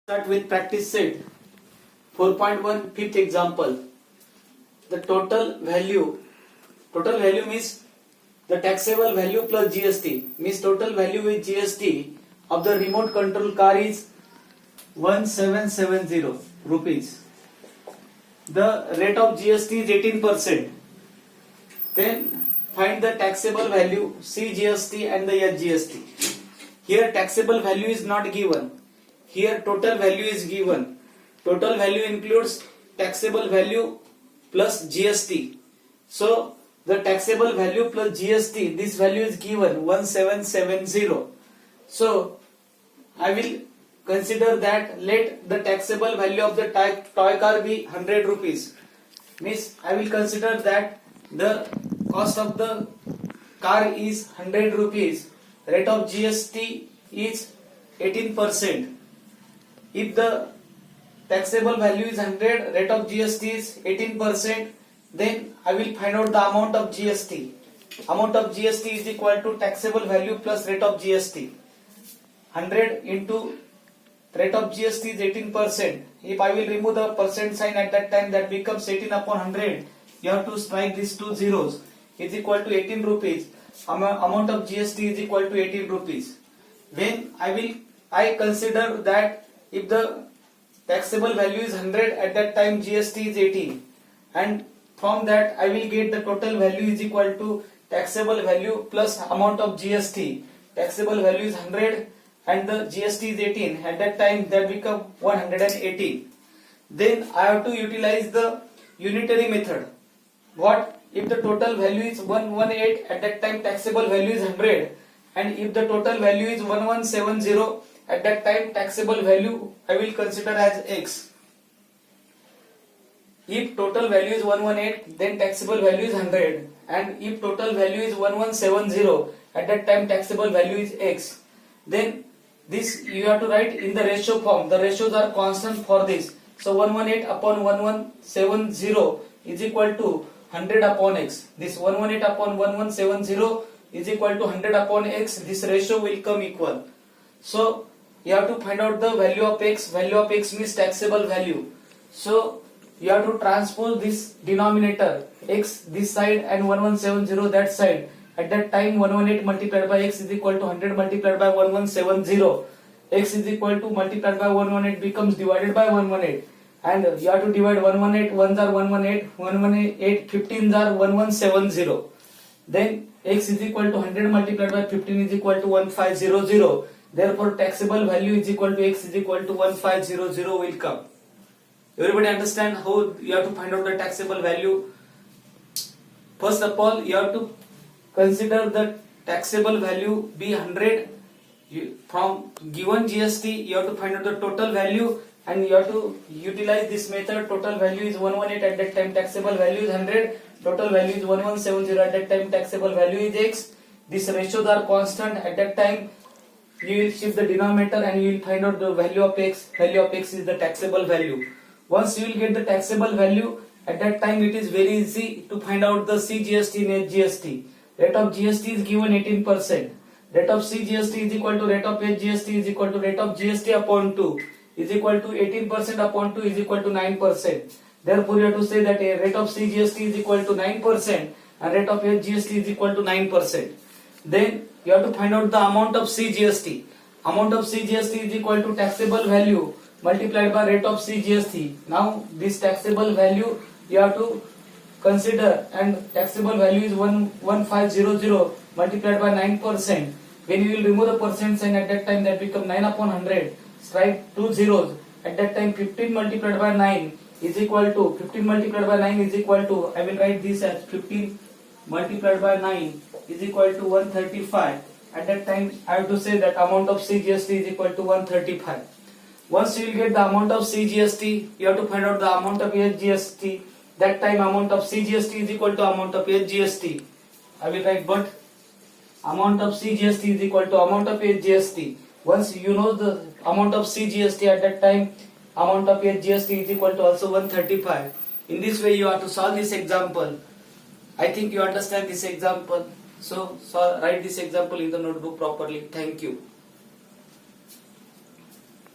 Start with practice set 4.1 fifth example. The total value means the taxable value plus GST means total value with GST of the remote control car is 1770 rupees. The rate of GST is 18%. Then find the taxable value CGST and the SGST. Here taxable value is not given. Here total value is given. Total value includes taxable value plus GST. So the taxable value plus GST, this value is given 1770. So I will consider that let the taxable value of the toy car be 100 rupees. Means I will consider that the cost of the car is 100 rupees. Rate of GST is 18%. If the taxable value is 100, rate of GST is 18%, then I will find out the amount of GST. Amount of GST is equal to taxable value plus rate of GST. 100 into rate of GST is 18%. If I will remove the percent sign at that time, that becomes 18 upon 100. You have to strike these two zeros. Is equal to 18 rupees. Amount of GST is equal to 18 rupees. When I consider that if the taxable value is 100, at that time GST is 18, and from that I will get the total value is equal to taxable value plus amount of GST. Taxable value is 100 and the GST is 18. At that time that become 118. Then I have to utilize the unitary method. What if the total value is 118? At that time taxable value is 100, and if the total value is 1170, at that time taxable value I will consider as X. If total value is 118, then taxable value is 100, and if total value is 1170, at that time taxable value is X. Then this you have to write in the ratio form. The ratios are constant for this. So 118 upon 1170 is equal to 100 upon X. This 118 upon 1170 is equal to 100 upon X. This ratio will come equal. So you have to find out the value of X. Value of X means taxable value. So you have to transpose this denominator X this side and 1170 that side. At that time 118 multiplied by X is equal to 100 multiplied by 1170. X is equal to multiplied by 118 becomes divided by 118. And you have to divide 118, 1s are 118, 118, 15s are 1170. Then X is equal to 100 multiplied by 15 is equal to 1500. Therefore taxable value is equal to X is equal to 1500 will come. Everybody understand how you have to find out the taxable value? First of all, you have to consider the taxable value be 100. From given GST, you have to find out the total value, and you have to utilize this method. Total value is 118, at that time taxable value is 100. Total value is 1170, at that time taxable value is X. These ratios are constant. At that time you will shift the denominator and you will find out the value of X. Value of X is the taxable value. Once you will get the taxable value, at that time it is very easy to find out the CGST and SGST. Rate of GST is given 18%. Rate of CGST is equal to rate of SGST is equal to rate of GST upon 2 is equal to 18% upon 2 is equal to 9%. Therefore you have to say that a rate of CGST is equal to 9% and rate of SGST is equal to 9%. Then you have to find out the amount of CGST. Amount of CGST is equal to taxable value multiplied by rate of CGST. Now this taxable value you have to consider, and taxable value is 1500 multiplied by 9%. When you will remove the percent sign, at that time that become 9 upon 100. Strike two zeros. At that time 15 multiplied by 9 is equal to 15 multiplied by 9 is equal to, I will write this as 15 multiplied by 9 is equal to 135. At that time I have to say that amount of CGST is equal to 135. Once you will get the amount of CGST, you have to find out the amount of SGST. That time amount of CGST is equal to amount of SGST. I will write, but amount of CGST is equal to amount of SGST. Once you know the amount of CGST, at that time amount of SGST is equal to also 135. In this way you have to solve this example. I think you understand this example. So write this example in the notebook properly. Thank you.